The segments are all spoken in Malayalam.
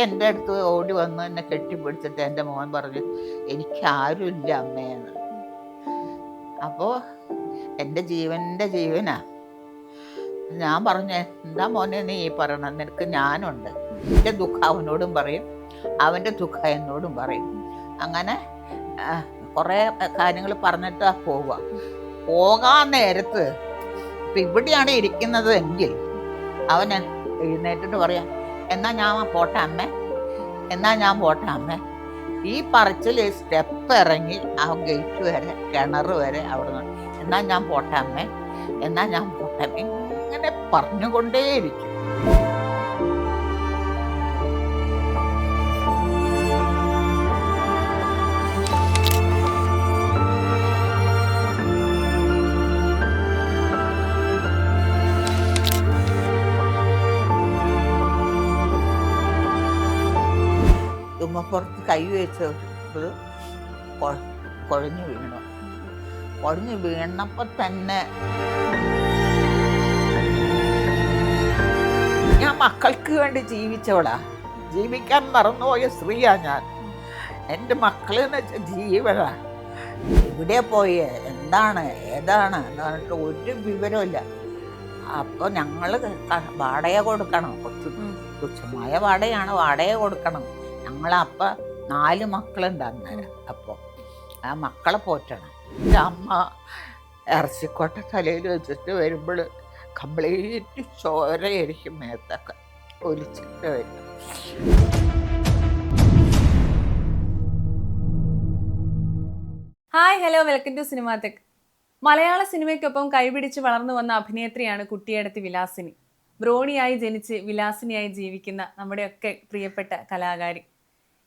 എൻ്റെ അടുത്ത് ഓടി വന്ന് എന്നെ കെട്ടിപ്പിടിച്ചിട്ട് എൻ്റെ മോൻ പറഞ്ഞു, എനിക്ക് ആരുമില്ല അമ്മേന്ന്. അപ്പോൾ എൻ്റെ ജീവൻ്റെ ജീവനാ. ഞാൻ പറഞ്ഞേ, എന്താ മോനെ നീ പറയണം, നിനക്ക് ഞാനുണ്ട്. എൻ്റെ ദുഃഖം അവനോടും പറയും, അവൻ്റെ ദുഃഖം എന്നോടും പറയും. അങ്ങനെ കുറേ കാര്യങ്ങൾ പറഞ്ഞിട്ടാ പോവുക. പോകാൻ നേരത്ത് ഇപ്പം ഇവിടെയാണ് ഇരിക്കുന്നത് എങ്കിൽ അവൻ എഴുന്നേറ്റിട്ട് പറയാം, എന്നാ ഞാൻ പോട്ടെ അമ്മേ, എന്നാ ഞാൻ പോട്ടെ അമ്മേ. ഈ പറച്ചിൽ സ്റ്റെപ്പ് ഇറങ്ങി ആ ഗേറ്റ് വരെ, കിണർ വരെ അവിടെ നിന്ന് എന്നാ ഞാൻ പോട്ടെ അമ്മേ, എന്നാ ഞാൻ പോട്ടെ, ഇങ്ങനെ പറഞ്ഞുകൊണ്ടേയിരിക്കും. തുമ്മപ്പുറത്ത് കൈ വെച്ചത് കുഴഞ്ഞു വീണു. കുഴഞ്ഞു വീണപ്പോൾ തന്നെ ഞാൻ മക്കൾക്ക് വേണ്ടി ജീവിച്ചവളാ. ജീവിക്കാൻ മറന്നുപോയ സ്ത്രീയാ ഞാൻ. എൻ്റെ മക്കളെന്ന് വെച്ചാൽ ജീവനാ. ഇവിടെ പോയി എന്താണ് ഏതാണ് എന്ന് പറഞ്ഞിട്ട് ഒരു വിവരമില്ല. അപ്പോൾ ഞങ്ങൾ വാടക കൊടുക്കണം, തുച്ഛമായ വാടകയാണ്, വാടക കൊടുക്കണം. ഞങ്ങളപ്പം 4 മക്കളുണ്ട് അന്നേരം. അപ്പോൾ ആ മക്കളെ പോറ്റണം. എൻ്റെ അമ്മ ഇറച്ചിക്കോട്ട തലയിൽ വെച്ചിട്ട് വരുമ്പോൾ കംപ്ലീറ്റ് ചോരയായിരിക്കും മേത്തൊക്കെ ഒലിച്ചിട്ട് വരും. Hi, hello, welcome to Cinematech. മലയാള സിനിമയ്ക്കൊപ്പം കൈപിടിച്ച് വളർന്നു വന്ന അഭിനേത്രിയാണ് കുട്ടിയേടത്തി വിലാസിനി. ബ്രോണിയായി ജനിച്ച് വിലാസിനിയായി ജീവിക്കുന്ന നമ്മുടെയൊക്കെ പ്രിയപ്പെട്ട കലാകാരി.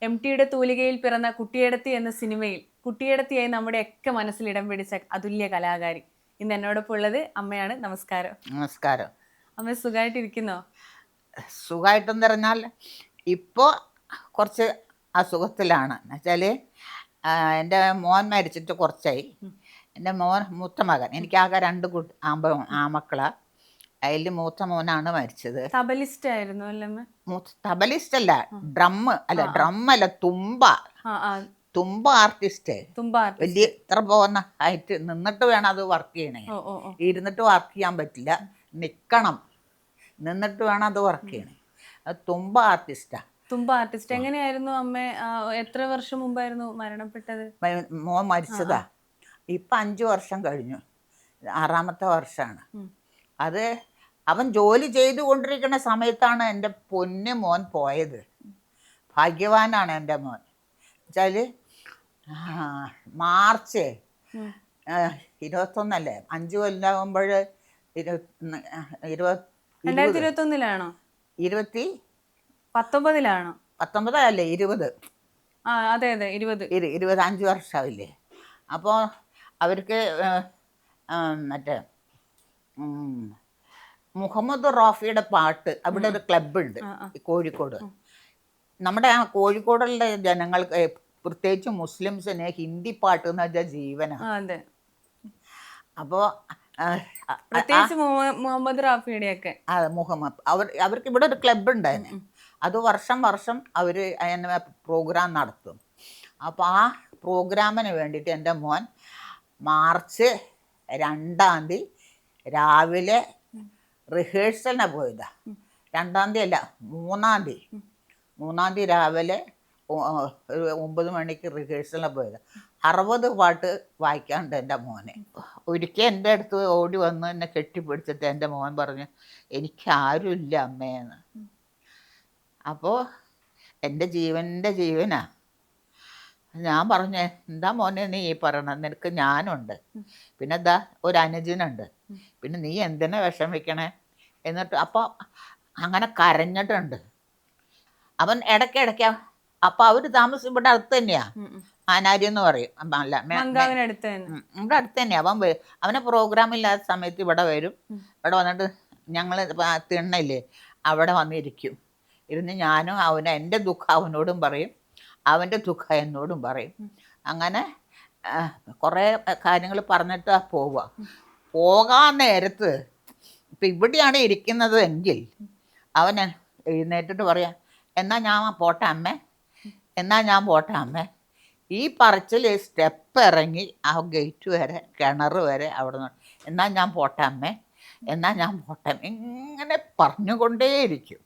MTയുടെ തൂലികയിൽ പിറന്ന കുട്ടിയേടത്തി എന്ന സിനിമയിൽ കുട്ടിയേടത്തിയായി നമ്മുടെയൊക്കെ മനസ്സിൽ ഇടം പിടിച്ച അതുല്യ കലാകാരി ഇന്ന് എന്നോടൊപ്പം ഉള്ളത് അമ്മയാണ്. നമസ്കാരം. നമസ്കാരം. അമ്മ സുഖമായിട്ടിരിക്കുന്നോ? സുഖമായിട്ടെന്ന് പറഞ്ഞാൽ ഇപ്പോൾ കുറച്ച് അസുഖത്തിലാണ്. എന്നുവെച്ചാൽ എൻ്റെ മോൻ മരിച്ചിട്ട് കുറച്ചായി. എൻ്റെ മൂത്ത മകൻ, എനിക്കാകെ 2 ആമക്കളാണ്. അതിൽ മൂത്ത മോനാണ് മരിച്ചത്. തബലിസ്റ്റ് ആയിരുന്നു അല്ലേ? തബലിസ്റ്റ് അല്ല, ഡ്രമ്മല്ല, തുമ്പ ആർട്ടിസ്റ്റ്. വലിയ ഇത്ര പോകുന്ന ഹൈറ്റ് നിന്നിട്ട് വേണം അത് വർക്ക് ചെയ്യണേ. ഇരുന്നിട്ട് വർക്ക് ചെയ്യാൻ പറ്റില്ല, നിൽക്കണം. നിന്നിട്ട് വേണം അത് വർക്ക് ചെയ്യണേ. അത് തുമ്പ ആർട്ടിസ്റ്റാ. തുമ്പ ആർട്ടിസ്റ്റ്. എങ്ങനെയായിരുന്നു അമ്മ? എത്ര വർഷം മുമ്പായിരുന്നു മരണപ്പെട്ടത്? മോൻ മരിച്ചതാ. ഇപ്പം 5 വർഷം കഴിഞ്ഞു, 6ാമത്തെ വർഷമാണ്. അത് അവൻ ജോലി ചെയ്തുകൊണ്ടിരിക്കുന്ന സമയത്താണ് എൻ്റെ പൊന്ന് മോൻ പോയത്. ഭാഗ്യവാനാണ് എൻ്റെ മോൻ. വെച്ചാൽ മാർച്ച് 21 5 കൊല്ലാകുമ്പോൾ 2021 19 19 20. അതെ 20 5 വർഷമാവില്ലേ. അപ്പോൾ അവർക്ക് മറ്റേ മുഹമ്മദ് റാഫിയുടെ പാട്ട്, അവിടെ ഒരു ക്ലബ്ബുണ്ട് കോഴിക്കോട്. നമ്മുടെ ആ കോഴിക്കോടുള്ള ജനങ്ങൾക്ക്, പ്രത്യേകിച്ച് മുസ്ലിംസിന് ഹിന്ദി പാട്ട് എന്ന് വെച്ചാൽ ജീവനാണ്. അപ്പോൾ മുഹമ്മദ് റാഫിയുടെ ഒക്കെ അവർക്ക് ഇവിടെ ഒരു ക്ലബ്ബ് ഉണ്ടായിരുന്നു. അത് വർഷം അവർ അതിന് പ്രോഗ്രാം നടത്തും. അപ്പോൾ ആ പ്രോഗ്രാമിന് വേണ്ടിയിട്ട് എൻ്റെ മോൻ മാർച്ച് 2 രാവിലെ റിഹേഴ്സലിന് പോയതാ. 2 അല്ല, 3 രാവിലെ 9 മണിക്ക് റിഹേഴ്സലിന് പോയതാ. 60 പാട്ട് വായിക്കാണ്ട് എൻ്റെ മോനെ. ഒരിക്കൽ എൻ്റെ അടുത്ത് ഓടി വന്ന് എന്നെ കെട്ടിപ്പിടിച്ചിട്ട് എൻ്റെ മോൻ പറഞ്ഞു, എനിക്ക് ആരുമില്ല അമ്മേന്ന്. അപ്പോൾ എൻ്റെ ജീവൻ്റെ ജീവനാ. ഞാൻ പറഞ്ഞേ, എന്താ മോനെ നീ പറയണം, നിനക്ക് ഞാനുണ്ട്. പിന്നെ എന്താ, ഒരു അനുജനുണ്ട്. പിന്നെ നീ എന്തിനാ വിഷമിക്കണേ എന്നിട്ട്. അപ്പോൾ അങ്ങനെ കരഞ്ഞിട്ടുണ്ട് അവൻ ഇടയ്ക്കിടയ്ക്ക്. അപ്പോൾ അവർ താമസം ഇവിടെ അടുത്ത് തന്നെയാണ്, ആനാരി എന്ന് പറയും. അല്ല, ഇവിടെ അടുത്ത് തന്നെയാണ്. അവനെ പ്രോഗ്രാം ഇല്ലാത്ത സമയത്ത് ഇവിടെ വരും. ഇവിടെ വന്നിട്ട് ഞങ്ങൾ തിണ്ണയില്ലേ അവിടെ വന്നിരിക്കും. ഇരുന്ന് ഞാനും അവനും എൻ്റെ ദുഃഖം അവനോടും പറയും, അവൻ്റെ ദുഃഖം എന്നോടും പറയും. അങ്ങനെ കുറേ കാര്യങ്ങൾ പറഞ്ഞിട്ട് പോവുക. പോകാൻ നേരത്ത് ഇപ്പം ഇവിടെയാണ് ഇരിക്കുന്നത് എങ്കിൽ അവൻ എഴുന്നേറ്റിട്ട് പറയാം, എന്നാ ഞാൻ പോട്ടെ അമ്മേ, എന്നാ ഞാൻ പോട്ടെ അമ്മേ. ഈ പറച്ചിൽ സ്റ്റെപ്പ് ഇറങ്ങി ആ ഗേറ്റ് വരെ കിണർ വരെ അവിടെ നിന്ന് എന്നാ ഞാൻ പോട്ടെ അമ്മേ, എന്നാ ഞാൻ പോട്ടെ, ഇങ്ങനെ പറഞ്ഞുകൊണ്ടേയിരിക്കും.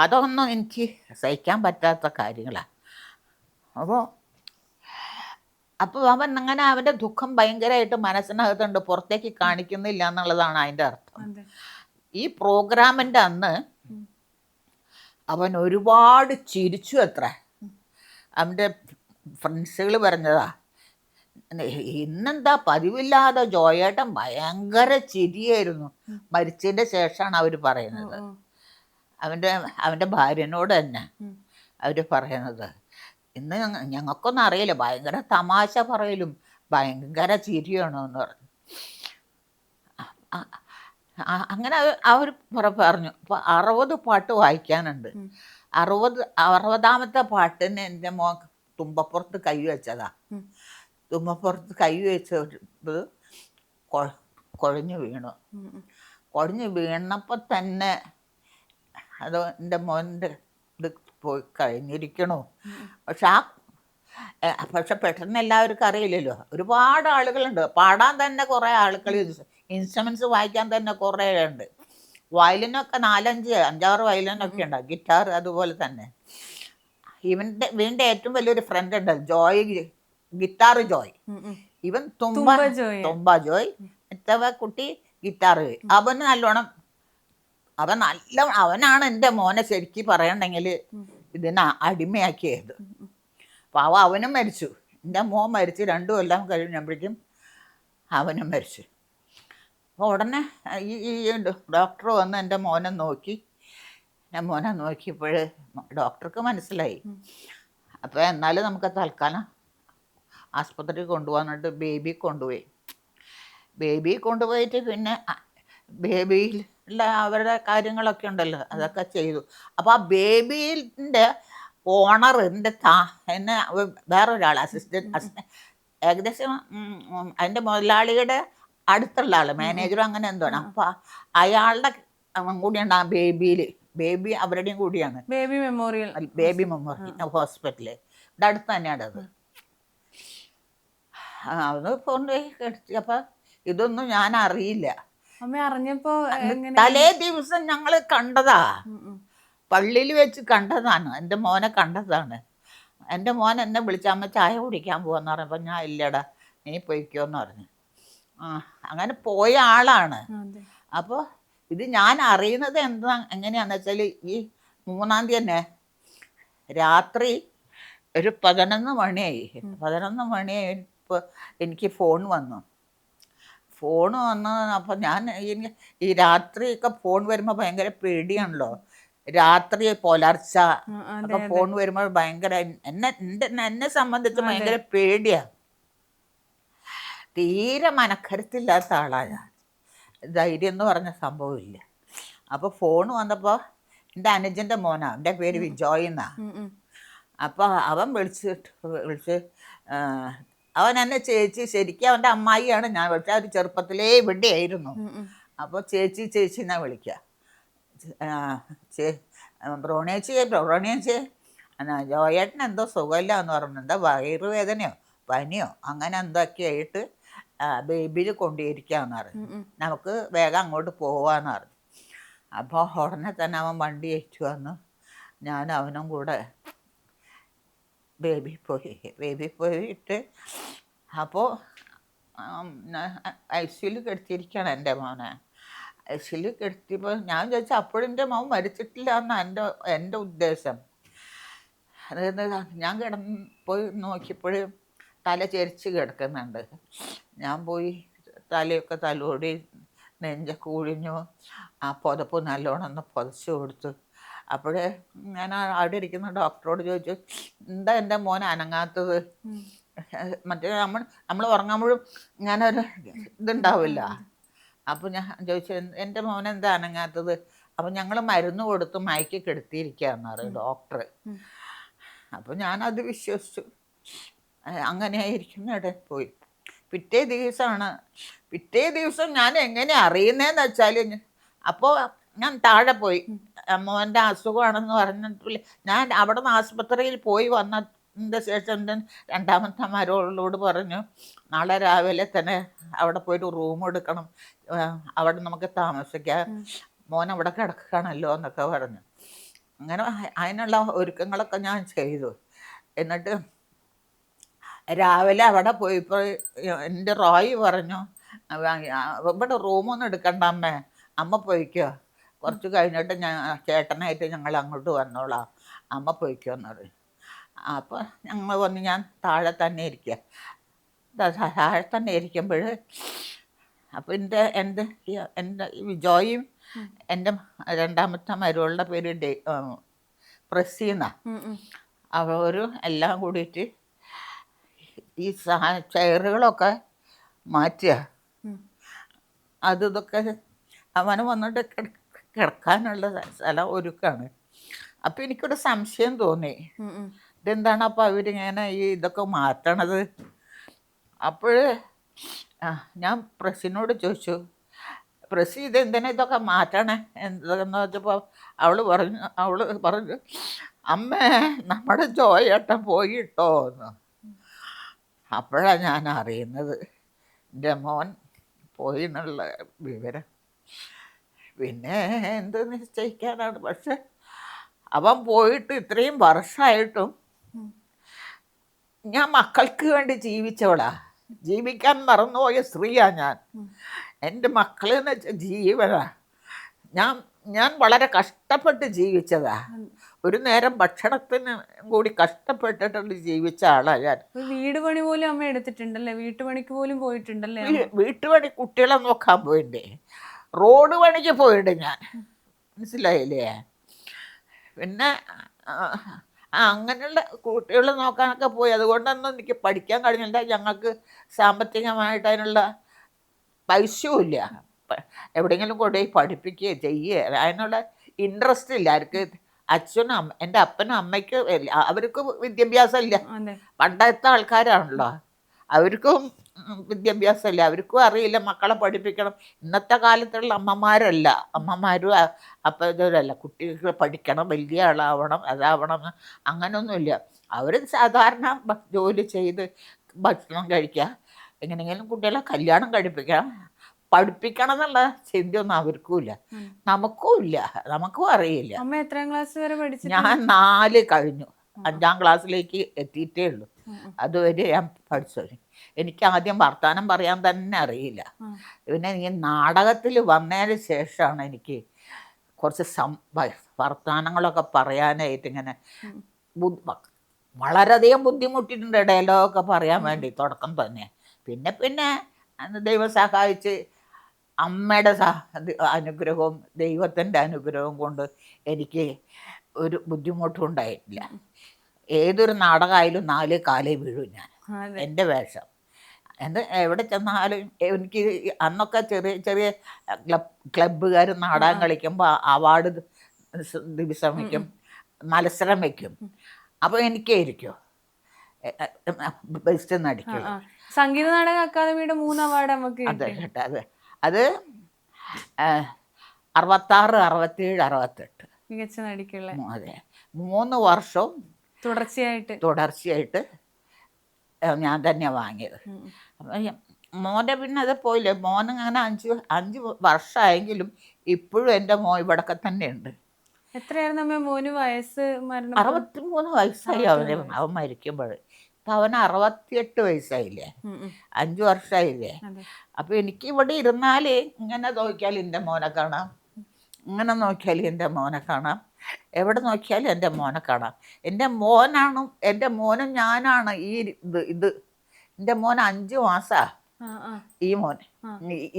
അതൊന്നും എനിക്ക് സഹിക്കാൻ പറ്റാത്ത കാര്യങ്ങളാണ്. അപ്പോൾ അവൻ അങ്ങനെ അവൻ്റെ ദുഃഖം ഭയങ്കരമായിട്ട് മനസ്സിനകത്തുണ്ട്, പുറത്തേക്ക് കാണിക്കുന്നില്ല എന്നുള്ളതാണ് അതിൻ്റെ അർത്ഥം. അതെ. ഈ പ്രോഗ്രാമിൻ്റെ അന്ന് അവൻ ഒരുപാട് ചിരിച്ചു അത്ര. അവൻ്റെ ഫ്രണ്ട്സുകൾ പറഞ്ഞതാ, ഇന്നെന്താ പതിവില്ലാതെ ജോയേട്ടൻ ഭയങ്കര ചിരിയായിരുന്നു. മരിച്ചതിൻ്റെ ശേഷമാണ് അവർ പറയുന്നത്, അവൻ്റെ ഭാര്യനോട് തന്നെ അവർ പറയുന്നത്. ഇന്ന് ഞങ്ങൾക്കൊന്നും അറിയില്ല, ഭയങ്കര തമാശ പറയലും ഭയങ്കര ചിരിയാണോ എന്ന് പറഞ്ഞു. അങ്ങനെ അവർ പറഞ്ഞു. അപ്പോൾ 60 പാട്ട് വായിക്കാനുണ്ട്. 60ാമത്തെ പാട്ടിന് എൻ്റെ മോൻ തുമ്പപ്പുറത്ത് കൈ വെച്ചതാ. തുമ്പപ്പുറത്ത് കൈ വെച്ചത് കുഴഞ്ഞു വീണു. കുഴഞ്ഞു വീണപ്പോൾ തന്നെ അത് എൻ്റെ മോൻ്റെ ഇത് പോയി കഴിഞ്ഞിരിക്കണു. പക്ഷെ പെട്ടെന്ന് എല്ലാവർക്കും അറിയില്ലല്ലോ. ഒരുപാട് ആളുകളുണ്ട്, പാടാൻ തന്നെ കുറേ ആളുകൾ, ഇൻസ്ട്രുമെൻറ്റ്സ് വായിക്കാൻ തന്നെ കുറേ ഉണ്ട്. വയലിനൊക്കെ 4-5-6 വയലിനൊക്കെ ഉണ്ട്, ഗിറ്റാർ അതുപോലെ തന്നെ. വീണ്ടും ഏറ്റവും വലിയൊരു ഫ്രണ്ട് ഉണ്ട്, ജോയ്, ഗിറ്റാർ ജോയ്. ഇവൻ തുമ്പ ജോയ്, മറ്റവ കുട്ടി ഗിറ്റാർ ജോയ്. അവന് നല്ലോണം, അവനാണ് എൻ്റെ മോനെ ശരിക്കും പറയണമെങ്കിൽ ഇതിനെ അടിമയാക്കിയത്. അപ്പോൾ അവനും മരിച്ചു. എൻ്റെ മോൻ മരിച്ച് 2 കൊല്ലം കഴിഞ്ഞപ്പോഴേക്കും അവനും മരിച്ചു. അപ്പോൾ ഉടനെ ഈ ഡോക്ടർ വന്ന് എൻ്റെ മോനെ നോക്കി. ഞാൻ മോനെ നോക്കിയപ്പോൾ ഡോക്ടർക്ക് മനസ്സിലായി. അപ്പോൾ എന്നാലും നമുക്ക് തൽക്കാലം ആസ്പത്രിയിൽ കൊണ്ടുപോകാനായിട്ട് ബേബി കൊണ്ടുപോയിട്ട് പിന്നെ ബേബിയിലുള്ള അവരുടെ കാര്യങ്ങളൊക്കെ ഉണ്ടല്ലോ, അതൊക്കെ ചെയ്തു. അപ്പോൾ ആ ബേബിൻ്റെ ഓണർ എന്നെ വേറൊരാൾ അസിസ്റ്റൻറ്റ് ഏകദേശം അതിൻ്റെ മുതലാളിയുടെ അടുത്തുള്ള ആൾ, മാനേജറും അങ്ങനെ എന്തോണ്. അപ്പോൾ അയാളുടെ കൂടിയാണ് ആ ബേബി അവരുടെയും കൂടിയാണ് ബേബി മെമ്മോറിയൽ ഹോസ്പിറ്റല്. ഇവിടെ അടുത്ത് തന്നെയാണ് അത്. അത് കൊണ്ടുപോയി കിടത്തി. അപ്പം ഇതൊന്നും ഞാൻ അറിയില്ല. തലേ ദിവസം ഞങ്ങൾ കണ്ടതാ, പള്ളിയിൽ വെച്ച് കണ്ടതാണ്, എൻ്റെ മോനെ കണ്ടതാണ്. എൻ്റെ മോൻ എന്നെ വിളിച്ച, അമ്മ ചായ കുടിക്കാൻ പോകാന്ന് പറഞ്ഞപ്പോൾ ഞാൻ ഇല്ലടാ നീ പോയിക്കോന്ന് പറഞ്ഞു. അങ്ങനെ പോയ ആളാണ്. അപ്പോൾ ഇത് ഞാൻ അറിയുന്നത് എങ്ങനെയാണെന്ന് വെച്ചാൽ ഈ 3-ാം തീയതി തന്നെ രാത്രി ഒരു 11 മണിയായി. 11 മണിയായപ്പോൾ എനിക്ക് ഫോൺ വന്നു. അപ്പം ഞാൻ ഈ രാത്രിയൊക്കെ ഫോൺ വരുമ്പോൾ ഭയങ്കര പേടിയാണല്ലോ. രാത്രി പുലർച്ച ഒക്കെ ഫോൺ വരുമ്പോൾ ഭയങ്കര എന്നെ സംബന്ധിച്ച് ഭയങ്കര പേടിയാണ്. തീരെ മനക്കരുത്തില്ലാത്ത ആളാണ്. ധൈര്യം എന്ന് പറഞ്ഞ സംഭവമില്ല. അപ്പോൾ ഫോൺ വന്നപ്പോൾ എൻ്റെ അനുജൻ്റെ മോനാണ്, എൻ്റെ പേര് വിജോയ് എന്നാണ്. അപ്പോൾ അവൻ വിളിച്ച് അവൻ എന്നെ ചേച്ചി, ശരിക്കും അവൻ്റെ അമ്മായിയാണ് ഞാൻ വിളിച്ചത്. അവർ ചെറുപ്പത്തിലേ ഇവിടെയായിരുന്നു. അപ്പോൾ ചേച്ചി എന്നാ വിളിക്കുക. ബ്രോണേച്ചി ജോയേട്ടൻ എന്തോ സുഖമില്ല എന്ന് പറഞ്ഞു. എന്താ വയറുവേദനയോ പനിയോ അങ്ങനെ എന്തൊക്കെയായിട്ട് ബേബിയിൽ കൊണ്ടുപോയിരിക്കാന്ന് പറഞ്ഞു. നമുക്ക് വേഗം അങ്ങോട്ട് പോവാന്ന് പറഞ്ഞു. അപ്പോൾ ഉടനെ തന്നെ അവൻ വണ്ടി അയച്ചു വന്നു. ഞാൻ അവനും കൂടെ ബേബി പോയിട്ട് അപ്പോൾ ഐസിയിൽ കെടുത്തിയിരിക്കുകയാണ് എൻ്റെ മോനെ. ഐസിയിൽ കെടുത്തിയപ്പോൾ ഞാൻ ചോദിച്ചാൽ അപ്പോഴും എൻ്റെ മോൻ മരിച്ചിട്ടില്ല എന്നാണ് എൻ്റെ ഉദ്ദേശം. അതായത് ഞാൻ പോയി നോക്കിയപ്പോൾ തല ചെരിച്ച് കിടക്കുന്നുണ്ട്. ഞാൻ പോയി തലയൊക്കെ തലോടി, നെഞ്ചൊക്കെ കുഴിഞ്ഞു, ആ പുതപ്പ് നല്ലോണം ഒന്ന് പുതച്ച് കൊടുത്തു. അപ്പോഴേ ഞാൻ അവിടെ ഇരിക്കുന്ന ഡോക്ടറോട് ചോദിച്ചു, എന്താ എൻ്റെ മോൻ അനങ്ങാത്തത്? മറ്റേ നമ്മൾ ഉറങ്ങുമ്പോഴും ഞാനൊരു ഇതുണ്ടാവില്ല. അപ്പോൾ ഞാൻ ചോദിച്ചു, എൻ്റെ മോൻ എന്താ അനങ്ങാത്തത്? അപ്പം ഞങ്ങൾ മരുന്ന് കൊടുത്ത് മയക്കി കെടുത്തിയിരിക്കുകയെന്ന് പറയും ഡോക്ടർ. അപ്പോൾ ഞാനത് വിശ്വസിച്ചു. അങ്ങനെയായിരിക്കും ഇടയിൽ പോയി. പിറ്റേ ദിവസം ഞാൻ എങ്ങനെ അറിയുന്നതെന്ന് വെച്ചാൽ, അപ്പോൾ ഞാൻ താഴെ പോയി. മോൻ്റെ അസുഖമാണെന്ന് പറഞ്ഞിട്ടില്ല. ഞാൻ അവിടെ നിന്ന് ആസ്പത്രിയിൽ പോയി വന്നതിൻ്റെ ശേഷം എൻ്റെ രണ്ടാമത്തെ മരുമകളോട് പറഞ്ഞു, നാളെ രാവിലെ തന്നെ അവിടെ പോയിട്ട് റൂം എടുക്കണം, അവിടെ നമുക്ക് താമസിക്കാം, മോൻ അവിടെ കിടക്കുകയാണല്ലോ എന്നൊക്കെ പറഞ്ഞു. അങ്ങനെ അതിനുള്ള ഒരുക്കങ്ങളൊക്കെ ഞാൻ ചെയ്തു. എന്നിട്ട് രാവിലെ അവിടെ പോയപ്പോൾ എൻ്റെ റോയി പറഞ്ഞു, ഇവിടെ റൂമൊന്നും എടുക്കണ്ട അമ്മേ, അമ്മ പോയിക്കോ, കുറച്ച് കഴിഞ്ഞിട്ട് ചേട്ടനായിട്ട് ഞങ്ങൾ അങ്ങോട്ട് വന്നോളാം, അമ്മ പോയിക്കോ എന്ന് പറയും. അപ്പോൾ ഞങ്ങൾ വന്ന് ഞാൻ താഴെ തന്നെ ഇരിക്കുക. താഴെ തന്നെ ഇരിക്കുമ്പോൾ അപ്പോൾ എൻ്റെ ജോയും എൻ്റെ രണ്ടാമത്തെ മരുകളുടെ പേര് പ്രസീന, അവരും എല്ലാം കൂടിയിട്ട് ഈ ചെയറുകളൊക്കെ മാറ്റുക. ഇതൊക്കെ അവന് വന്നിട്ട് കിടക്കാനുള്ള സ്ഥലം ഒരുക്കാണ്. അപ്പം എനിക്കൊരു സംശയം തോന്നി, ഇതെന്താണ് അപ്പോൾ അവരിങ്ങനെ ഇതൊക്കെ മാറ്റണത്? അപ്പോൾ ഞാൻ പ്രസിനോട് ചോദിച്ചു, പ്രസി ഇതെന്തിനാ ഇതൊക്കെ മാറ്റണേ എന്താന്ന് വെച്ചപ്പോൾ അവൾ പറഞ്ഞു അമ്മേ നമ്മുടെ ജോയേട്ടൻ പോയിട്ടോ എന്ന്. അപ്പോഴാണ് ഞാൻ അറിയുന്നത് എൻ്റെ മോൻ പോയി എന്നുള്ള വിവരം. പിന്നെ എന്ത് നിശ്ചയിക്കാനാണ്. പക്ഷെ അവൻ പോയിട്ട് ഇത്രയും വർഷമായിട്ടും ഞാൻ മക്കൾക്ക് വേണ്ടി ജീവിച്ചവളാ, ജീവിക്കാൻ മറന്നുപോയ സ്ത്രീയാണ് ഞാൻ. എൻ്റെ മക്കളെന്ന് വെച്ചാൽ ജീവനാ. ഞാൻ വളരെ കഷ്ടപ്പെട്ട് ജീവിച്ചതാ. ഒരു നേരം ഭക്ഷണത്തിന് കൂടി കഷ്ടപ്പെട്ടിട്ടുണ്ട് ജീവിച്ച ആളാ ഞാൻ. വീട് പണി പോലും അമ്മ എടുത്തിട്ടുണ്ടല്ലേ, വീട്ടുപണിക്ക് പോലും പോയിട്ടുണ്ടല്ലേ? വീട്ടുപണി കുട്ടികളെ നോക്കാൻ പോയിട്ടേ, റോഡ് പണിക്ക് പോയിട്ട് ഞാൻ, മനസ്സിലായില്ലേ? പിന്നെ അങ്ങനെയുള്ള കുട്ടികളെ നോക്കാനൊക്കെ പോയി. അതുകൊണ്ടൊന്നും എനിക്ക് പഠിക്കാൻ കഴിഞ്ഞില്ല. ഞങ്ങൾക്ക് സാമ്പത്തികമായിട്ട് അതിനുള്ള പൈസയും ഇല്ല. എവിടെയെങ്കിലും കൊണ്ടുപോയി പഠിപ്പിക്കുകയോ ചെയ്യുക അതിനുള്ള ഇൻട്രസ്റ്റ് ഇല്ല ആർക്ക്. അച്ഛനും എൻ്റെ അപ്പനും അമ്മയ്ക്കും അവർക്ക് വിദ്യാഭ്യാസം ഇല്ല. പണ്ടത്തെ ആൾക്കാരാണല്ലോ, അവർക്കും വിദ്യാഭ്യാസം ഇല്ല, അവർക്കും അറിയില്ല മക്കളെ പഠിപ്പിക്കണം. ഇന്നത്തെ കാലത്തുള്ള അമ്മമാരല്ല, അമ്മമാരും അപ്പം ഇതല്ല, കുട്ടികൾ പഠിക്കണം, വലിയ ആളാവണം, അതാവണം, അങ്ങനെയൊന്നുമില്ല. അവർ സാധാരണ ജോലി ചെയ്ത് ഭക്ഷണം കഴിക്കുക, എങ്ങനെയെങ്കിലും കുട്ടികളെ കല്യാണം കഴിപ്പിക്കണം, പഠിപ്പിക്കണം എന്നുള്ള ചിന്തയൊന്നും അവർക്കും ഇല്ല, നമുക്കും ഇല്ല, നമുക്കും അറിയില്ല. അമ്മ എത്രാം ക്ലാസ് വരെ പഠിച്ചു? ഞാൻ 4 കഴിഞ്ഞു, 5ാം ക്ലാസ്സിലേക്ക് എത്തിയിട്ടേ ഉള്ളൂ. അതുവരെ ഞാൻ പഠിച്ചു. എനിക്ക് ആദ്യം വർത്തമാനം പറയാൻ തന്നെ അറിയില്ല. പിന്നെ ഈ നാടകത്തിൽ വന്നതിന് ശേഷമാണ് എനിക്ക് കുറച്ച് വർത്തമാനങ്ങളൊക്കെ പറയാനായിട്ട് ഇങ്ങനെ വളരെയധികം ബുദ്ധിമുട്ടിയിട്ടുണ്ട് ഡയലോഗൊക്കെ പറയാൻ വേണ്ടി തുടക്കം തന്നെ. പിന്നെ ദൈവം സഹായിച്ച് അമ്മയുടെ അനുഗ്രഹവും ദൈവത്തിൻ്റെ അനുഗ്രഹവും കൊണ്ട് എനിക്ക് ഒരു ബുദ്ധിമുട്ടും ഉണ്ടായിട്ടില്ല. ഏതൊരു നാടകമായാലും 4 കാലേ വീഴും ഞാൻ. എൻ്റെ വേഷം എവിടെ ചെന്നാലും എനിക്ക് അന്നൊക്കെ ചെറിയ ചെറിയ ക്ലബ്ബുകാർ നാടകം കളിക്കുമ്പോൾ അവാർഡ് ദിവസം വയ്ക്കും, മത്സരം വയ്ക്കും. അപ്പോൾ എനിക്കായിരിക്കും ബെസ്റ്റ് നടിക്കുള്ളൂ. സംഗീത നാടക അക്കാദമിയുടെ 3 അവാർഡ് നമുക്ക് അതെ കേട്ടോ. അത് 66, 67, 68 മികച്ച നടിക്കുള്ള. അതെ, 3 വർഷവും തുടർച്ചയായിട്ട് ഞാൻ തന്നെ വാങ്ങിയത്. മോൻ്റെ പിന്നെ അത് പോയില്ലേ, മോൻ അങ്ങനെ 5 വർഷമായെങ്കിലും ഇപ്പോഴും എൻ്റെ മോൻ ഇവിടൊക്കെ തന്നെ ഉണ്ട്. എത്രയായിരുന്നു മോന് വയസ്സ്? 63 വയസ്സായി അവൻ മരിക്കുമ്പോൾ. ഇപ്പം അവന് 68 വയസ്സായില്ലേ, 5 വർഷമായില്ലേ. അപ്പം എനിക്ക് ഇവിടെ ഇരുന്നാൽ ഇങ്ങനെ നോക്കിയാൽ എൻ്റെ മോനെ കാണാം, ഇങ്ങനെ നോക്കിയാൽ എൻ്റെ മോനെ കാണാം, എവിടെ നോക്കിയാലും എൻ്റെ മോനെ കാണാം. എൻ്റെ മോനും ഞാനാണ്. ഇത് എൻ്റെ മോൻ 5 മാസമാണ്.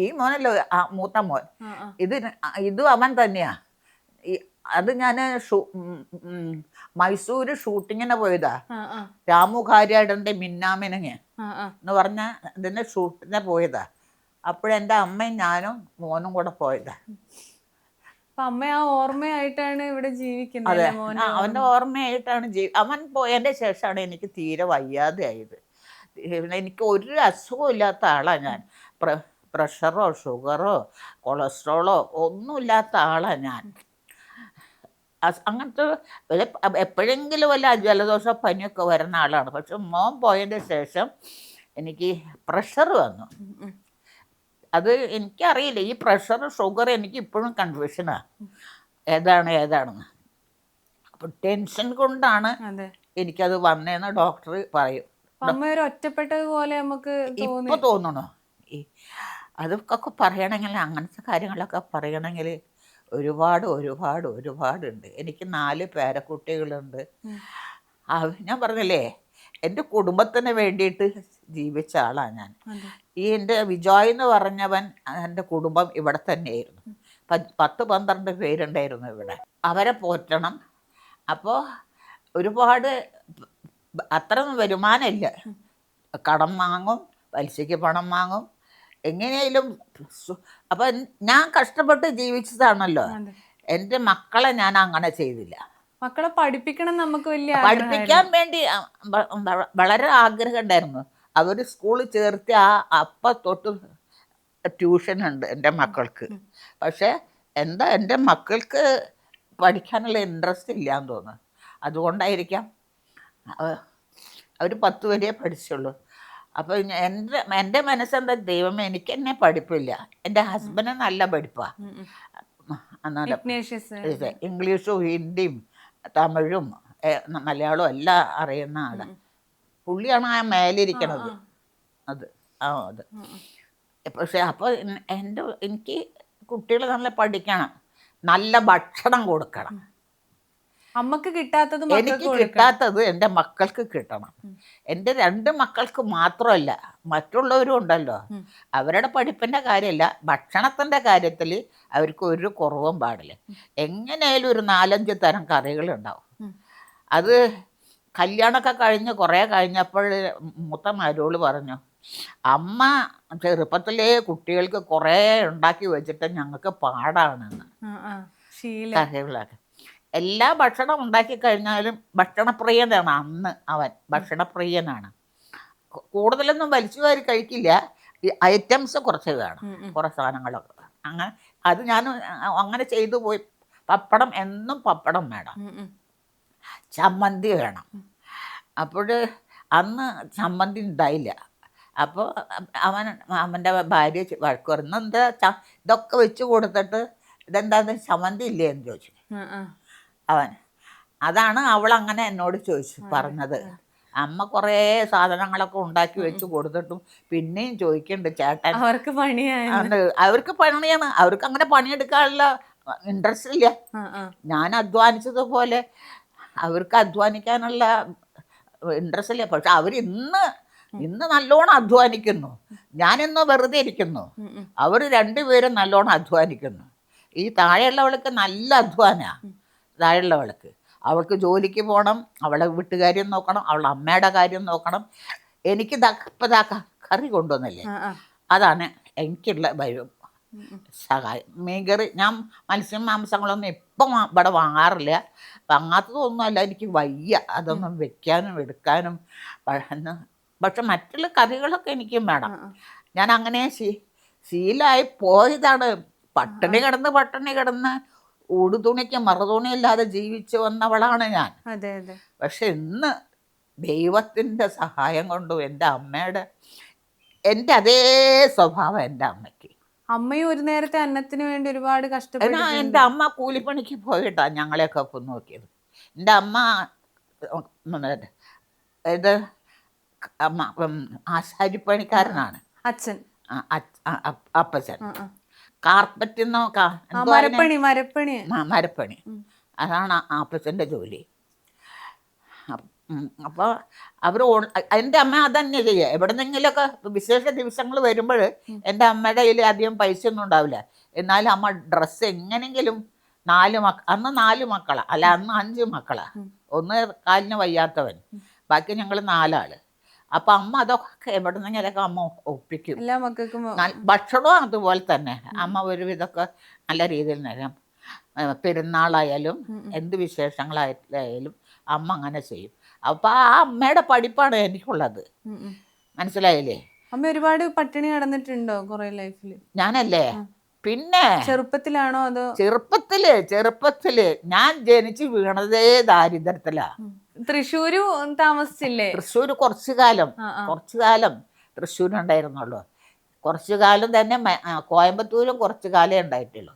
ഈ മോനല്ലോ മൂത്ത മോൻ. ഇതും അവൻ തന്നെയാ. അത് ഞാൻ മൈസൂർ ഷൂട്ടിങ്ങിന് പോയതാ. രാമു കാര്യാടൻ്റെ മിന്നാമിനങ്ങ് എന്ന് പറഞ്ഞ ഇതിൻ്റെ ഷൂട്ടിന് പോയതാ. അപ്പോഴെൻ്റെ അമ്മയും ഞാനും മോനും കൂടെ പോയതാ. അമ്മ ആ ഓർമ്മയായിട്ടാണ് ഇവിടെ ജീവിക്കുന്നത്. അതെ, അവൻ്റെ ഓർമ്മയായിട്ടാണ് അവൻ പോയതിൻ്റെ ശേഷമാണ് എനിക്ക് തീരെ വയ്യാതെ ആയത്. എനിക്ക് ഒരു അസുഖവും ഇല്ലാത്ത ആളാണ് ഞാൻ. പ്രഷറോ ഷുഗറോ കൊളസ്ട്രോളോ ഒന്നുമില്ലാത്ത ആളാണ് ഞാൻ. അങ്ങനത്തെ എപ്പോഴെങ്കിലും വല്ല ജലദോഷ പനിയൊക്കെ വരുന്ന ആളാണ്. പക്ഷെ മോൻ പോയതിന് ശേഷം എനിക്ക് പ്രഷർ വന്നു. അത് എനിക്കറിയില്ല, ഈ പ്രഷർ ഷുഗർ എനിക്ക് ഇപ്പോഴും കൺഫ്യൂഷനാണ് ഏതാണെന്ന്. അപ്പം ടെൻഷൻ കൊണ്ടാണ് എനിക്കത് വന്നതെന്ന് ഡോക്ടർ പറയും. അമ്മ ഒരു ഒറ്റപ്പെട്ടതുപോലെ നമുക്ക് ഇപ്പൊ തോന്നണോ? അതൊക്കെ പറയണമെങ്കിൽ, അങ്ങനത്തെ കാര്യങ്ങളൊക്കെ പറയണമെങ്കിൽ ഒരുപാടുണ്ട്. എനിക്ക് 4 പേരക്കുട്ടികളുണ്ട്. ഞാൻ പറഞ്ഞില്ലേ, എൻ്റെ കുടുംബത്തിന് വേണ്ടിയിട്ട് ജീവിച്ച ആളാണ് ഞാൻ. ഈ എൻ്റെ വിജോയ് എന്ന് പറഞ്ഞവൻ, എൻ്റെ കുടുംബം ഇവിടെ തന്നെയായിരുന്നു. 10-12 പേരുണ്ടായിരുന്നു ഇവിടെ. അവരെ പോറ്റണം. അപ്പോൾ ഒരുപാട് അത്രയൊന്നും വരുമാനമില്ല. കടം വാങ്ങും, പലിശയ്ക്ക് പണം വാങ്ങും, എങ്ങനെയായാലും. അപ്പം ഞാൻ കഷ്ടപ്പെട്ട് ജീവിച്ചതാണല്ലോ. എൻ്റെ മക്കളെ ഞാൻ അങ്ങനെ ചെയ്തില്ല. മക്കളെ പഠിപ്പിക്കണം നമുക്ക് വലിയ പഠിപ്പിക്കാൻ വേണ്ടി വളരെ ആഗ്രഹം ഉണ്ടായിരുന്നു. അവർ സ്കൂളിൽ ചേർത്തി അപ്പം തൊട്ട് ട്യൂഷനുണ്ട് എൻ്റെ മക്കൾക്ക്. പക്ഷേ എൻ്റെ മക്കൾക്ക് പഠിക്കാനുള്ള ഇൻട്രസ്റ്റ് ഇല്ലയെന്ന് തോന്നുന്നു. അതുകൊണ്ടായിരിക്കാം അവർ 10 വരെ പഠിച്ചുള്ളൂ. അപ്പോൾ എൻ്റെ മനസ്സെന്താ, ദൈവമേ എനിക്ക് എന്നെ പഠിപ്പില്ല. എൻ്റെ ഹസ്ബൻഡ് നല്ല പഠിപ്പാണ്. ഇംഗ്ലീഷും ഹിന്ദിയും തമിഴും മലയാളവും എല്ലാം അറിയുന്ന ആളാണ്. പുള്ളിയാണ് ആ മേലിരിക്കണത്. അത് പക്ഷെ അപ്പോൾ എനിക്ക് കുട്ടികൾ നല്ല പഠിക്കണം, നല്ല ഭക്ഷണം കൊടുക്കണം. അമ്മക്ക് കിട്ടാത്തത് എനിക്ക് കിട്ടാത്തത് എൻ്റെ മക്കൾക്ക് കിട്ടണം. എൻ്റെ 2 മക്കൾക്ക് മാത്രമല്ല, മറ്റുള്ളവരും ഉണ്ടല്ലോ. അവരുടെ പഠിപ്പിൻ്റെ കാര്യമല്ല, ഭക്ഷണത്തിൻ്റെ കാര്യത്തിൽ അവർക്ക് ഒരു കുറവും പാടില്ല. എങ്ങനെയായാലും ഒരു 4-5 തരം കറികളുണ്ടാവും. അത് കല്യാണമൊക്കെ കഴിഞ്ഞ് കുറേ കഴിഞ്ഞപ്പോൾ മൂത്ത മരുമോള് പറഞ്ഞു, അമ്മ ചെറുപ്പത്തിലേ കുട്ടികൾക്ക് കുറേ ഉണ്ടാക്കി വെച്ചിട്ട് ഞങ്ങൾക്ക് പാടാണെന്ന്. കറികളൊക്കെ എല്ലാ ഭക്ഷണം ഉണ്ടാക്കി കഴിഞ്ഞാലും ഭക്ഷണപ്രിയനാണ് അന്ന് അവൻ. ഭക്ഷണപ്രിയനാണ്. കൂടുതലൊന്നും വലിച്ചു വാരി കഴിക്കില്ല. ഈ ഐറ്റംസ് കുറച്ച് വേണം, കുറേ സാധനങ്ങളൊക്കെ. അങ്ങനെ അത് ഞാൻ അങ്ങനെ ചെയ്തു പോയി. പപ്പടം, എന്നും പപ്പടം വേണം, ചമ്മന്തി വേണം. അപ്പോൾ അന്ന് ചമ്മന്തി ഉണ്ടായില്ല. അപ്പോൾ അവൻ്റെ ഭാര്യ വഴക്ക് പറഞ്ഞു, എന്താ ഇതൊക്കെ വെച്ച് കൊടുത്തിട്ട് ഇതെന്താന്ന് ചമ്മന്തി ഇല്ലേ എന്ന് ചോദിച്ചു അവൻ. അതാണ് അവളങ്ങനെ എന്നോട് പറഞ്ഞത്. അമ്മ കുറേ സാധനങ്ങളൊക്കെ ഉണ്ടാക്കി വെച്ച് കൊടുത്തിട്ടും പിന്നെയും ചോദിക്കുന്നുണ്ട്, ചേട്ടൻ അവർക്ക് പണിയാണ്. അവർക്ക് അങ്ങനെ പണിയെടുക്കാനുള്ള ഇൻട്രസ്റ്റ് ഇല്ല. ഞാൻ അധ്വാനിച്ചതുപോലെ അവർക്ക് അധ്വാനിക്കാനുള്ള ഇൻട്രസ്റ്റ് ഇല്ല. പക്ഷെ ഇന്ന് നല്ലോണം അധ്വാനിക്കുന്നു. ഞാനിന്ന് വെറുതെ ഇരിക്കുന്നു. അവർ 2 പേരും നല്ലോണം അധ്വാനിക്കുന്നു. ഈ താഴെയുള്ളവൾക്ക് നല്ല അധ്വാനമാണ്. താഴെയുള്ളവൾക്ക് അവൾക്ക് ജോലിക്ക് പോകണം, അവളെ വീട്ടുകാര്യം നോക്കണം, അവളുടെ അമ്മയുടെ കാര്യം നോക്കണം. എനിക്ക് കറി കൊണ്ടുവന്നില്ലേ, അതാണ് എനിക്കുള്ള ഭയം, സഹായം. മീൻകറി ഞാൻ മാംസങ്ങളൊന്നും ഇപ്പം ഇവിടെ വാങ്ങാറില്ല. വാങ്ങാത്തതൊന്നുമല്ല, എനിക്ക് വയ്യ അതൊന്നും വെക്കാനും എടുക്കാനും. പക്ഷെ മറ്റുള്ള കറികളൊക്കെ എനിക്കും വേണം. ഞാൻ അങ്ങനെ ശീലമായി പോയതാണ്. പട്ടിണി കിടന്ന് ഉടുതുണിക്ക് മറുതുണി ഇല്ലാതെ ജീവിച്ചു വന്നവളാണ് ഞാൻ. പക്ഷെ ഇന്ന് ദൈവത്തിൻ്റെ സഹായം കൊണ്ടും എൻ്റെ അതേ സ്വഭാവം എൻ്റെ അമ്മയ്ക്ക്. അമ്മയും ഒരു നേരത്തെ അന്നത്തിന് വേണ്ടി ഒരുപാട് കഷ്ടപ്പെട്ടു. എൻ്റെ അമ്മ കൂലിപ്പണിക്ക് പോയിട്ടാണ് ഞങ്ങളെയൊക്കെ ഒപ്പം നോക്കിയത്. എൻ്റെ അമ്മ ഇത് ആശാരിപ്പണിക്കാരനാണ് അച്ഛൻ, അപ്പച്ചൻ. കാർപ്പറ്റെന്നോ മരപ്പണി, അതാണ് അപ്പച്ചൻ്റെ ജോലി. അപ്പോൾ എൻ്റെ അമ്മ അതന്നെ ചെയ്യുക. എവിടെന്നെങ്കിലുമൊക്കെ വിശേഷ ദിവസങ്ങൾ വരുമ്പോൾ എൻ്റെ അമ്മയുടെ കയ്യിൽ അധികം പൈസ ഒന്നും ഉണ്ടാവില്ല. എന്നാലും അമ്മ ഡ്രസ്സ് എങ്ങനെയെങ്കിലും അന്ന് 4 മക്കളാണ്, അല്ല അന്ന് 5 മക്കളാണ്. 1 കാലിന് വയ്യാത്തവൻ, ബാക്കി ഞങ്ങൾ 4 ആൾ. അപ്പം അമ്മ അതൊക്കെ എവിടെന്നെങ്കിലൊക്കെ അമ്മ ഒപ്പിക്കും. എല്ലാ മക്കൾക്കും ഭക്ഷണവും അതുപോലെ തന്നെ അമ്മ ഒരുവിധമൊക്കെ നല്ല രീതിയിൽ നേരം. പെരുന്നാളായാലും എന്ത് വിശേഷങ്ങളായാലും അമ്മ അങ്ങനെ ചെയ്യും. അപ്പം ആ അമ്മയുടെ പഠിപ്പാണ് എനിക്കുള്ളത്. മനസ്സിലായില്ലേ? അമ്മ ഒരുപാട് പട്ടിണി കിടന്നിട്ടുണ്ടോ കൊറേ ലൈഫില്? ഞാനല്ലേ പിന്നെ ചെറുപ്പത്തിലാണോ അതോ? ചെറുപ്പത്തില് ഞാൻ ജനിച്ച് വീണതേ ദാരിദ്ര്യത്തിലാ. തൃശ്ശൂര് താമസിച്ചില്ലേ? തൃശ്ശൂർ ആ ആ കുറച്ചു കാലം തൃശ്ശൂരുണ്ടായിരുന്നുള്ളൂ. കുറച്ചു കാലം തന്നെ കോയമ്പത്തൂരും കുറച്ചു കാലേ ഉണ്ടായിട്ടുള്ളൂ.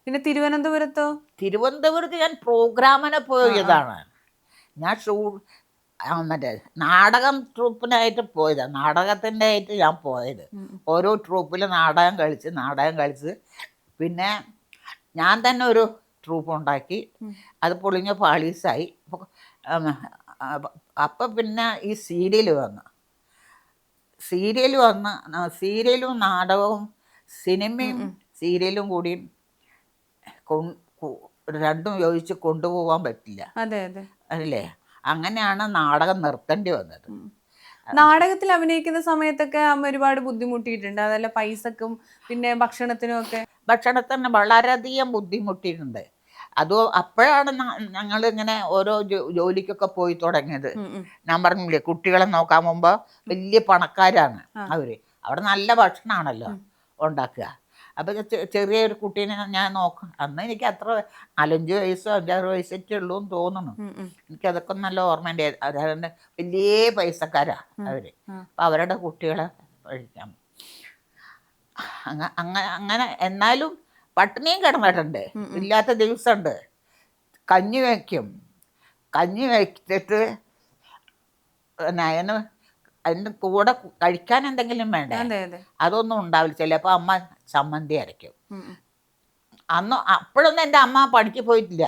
പിന്നെ തിരുവനന്തപുരത്തോ? തിരുവനന്തപുരത്ത് ഞാൻ പ്രോഗ്രാമിനെ പോയതാണ്. ഞാൻ മറ്റേ നാടകം ട്രൂപ്പിനായിട്ട് പോയതാണ്. നാടകത്തിൻ്റെ ആയിട്ട് ഞാൻ പോയത്. ഓരോ ട്രൂപ്പിൽ നാടകം കളിച്ച് പിന്നെ ഞാൻ തന്നെ ഒരു ട്രൂപ്പ് ഉണ്ടാക്കി. അത് പൊളിഞ്ഞ പാളീസായി. അപ്പം പിന്നെ ഈ സീരിയൽ വന്നു. സീരിയലും നാടകവും സിനിമയും സീരിയലും കൂടി രണ്ടും യോജിച്ച് കൊണ്ടുപോകാൻ പറ്റില്ല. അതെ അതെ അല്ലേ? അങ്ങനെയാണ് നാടകം നിർത്തേണ്ടി വന്നത്. നാടകത്തിൽ അഭിനയിക്കുന്ന സമയത്തൊക്കെ അമ്മ ഒരുപാട് ബുദ്ധിമുട്ടിയിട്ടുണ്ട്, അതല്ല പൈസക്കും പിന്നെ ഭക്ഷണത്തിനും ഒക്കെ? ഭക്ഷണത്തിന് വളരെയധികം ബുദ്ധിമുട്ടിയിട്ടുണ്ട്. അപ്പോഴാണ് ഞങ്ങളിങ്ങനെ ഓരോ ജോലിക്കൊക്കെ പോയി തുടങ്ങിയത്. ഞാൻ പറഞ്ഞില്ലേ, കുട്ടികളെ നോക്കാൻ മുമ്പ് വലിയ പണക്കാരാണ് അവർ. അവിടെ നല്ല ഭക്ഷണമാണല്ലോ ഉണ്ടാക്കുക. അപ്പം ചെറിയൊരു കുട്ടീനെ ഞാൻ നോക്കാം. അന്ന് എനിക്ക് അത്ര 4-5 വയസ്സോ 5-6 വയസ്സൊക്കെ ഉള്ളൂ എന്ന് തോന്നുന്നു. എനിക്കതൊക്കെ നല്ല ഓർമ്മയുണ്ട്. അതായത് വലിയ പൈസക്കാരാ അവർ. അപ്പം അവരുടെ കുട്ടികളെ കഴിക്കാം. അങ്ങനെ എന്നാലും പട്ടിണിയും കിടന്നിട്ടുണ്ട്. ഇല്ലാത്ത ദിവസമുണ്ട്. കഞ്ഞി വയ്ച്ചിട്ട് അതിൻ്റെ കൂടെ കഴിക്കാൻ എന്തെങ്കിലും വേണ്ടേ? അതൊന്നും ഉണ്ടാവില്ല. ചിലപ്പോൾ അമ്മ ചമ്മന്തി അരയ്ക്കും. അപ്പോഴൊന്നും എൻ്റെ അമ്മ പണിക്ക് പോയിട്ടില്ല.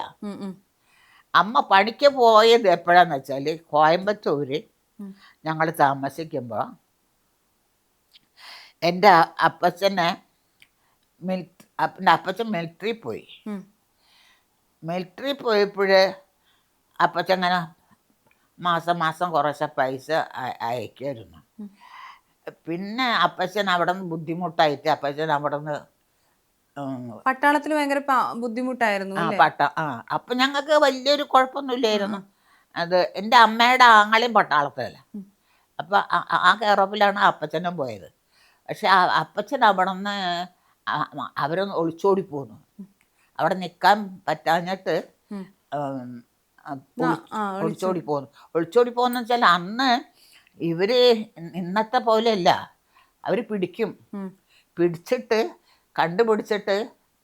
അമ്മ പണിക്ക് പോയത് എപ്പോഴാന്ന് വെച്ചാൽ, കോയമ്പത്തൂര് ഞങ്ങൾ താമസിക്കുമ്പോൾ എൻ്റെ അപ്പച്ചൻ മിലിറ്ററി പോയി. മിലിറ്ററി പോയപ്പോൾ അപ്പച്ചൻ അങ്ങനെ മാസം കുറച്ച് പൈസ അയക്കുമായിരുന്നു. പിന്നെ അപ്പച്ചൻ അവിടെ നിന്ന് ബുദ്ധിമുട്ടായിട്ട് അപ്പച്ചൻ അവിടെ നിന്ന് പട്ടാളത്തിൽ ഭയങ്കര ബുദ്ധിമുട്ടായിരുന്നു. അപ്പം ഞങ്ങൾക്ക് വലിയൊരു കുഴപ്പമൊന്നുമില്ലായിരുന്നു. അത് എൻ്റെ അമ്മയുടെ ആങ്ങളെയും പട്ടാളത്തിലല്ല. അപ്പം ആ കെയറോപ്പിലാണ് അപ്പച്ചനും പോയത്. പക്ഷെ അപ്പച്ചൻ അവിടെ നിന്ന് അവരൊന്ന് ഒളിച്ചോടി പോന്നു. അവിടെ നിൽക്കാൻ പറ്റാഞ്ഞിട്ട് ഒളിച്ചോടി പോകുന്നു വെച്ചാൽ, അന്ന് ഇവർ ഇന്നത്തെ പോലെയല്ല. അവർ പിടിച്ചിട്ട് കണ്ടുപിടിച്ചിട്ട്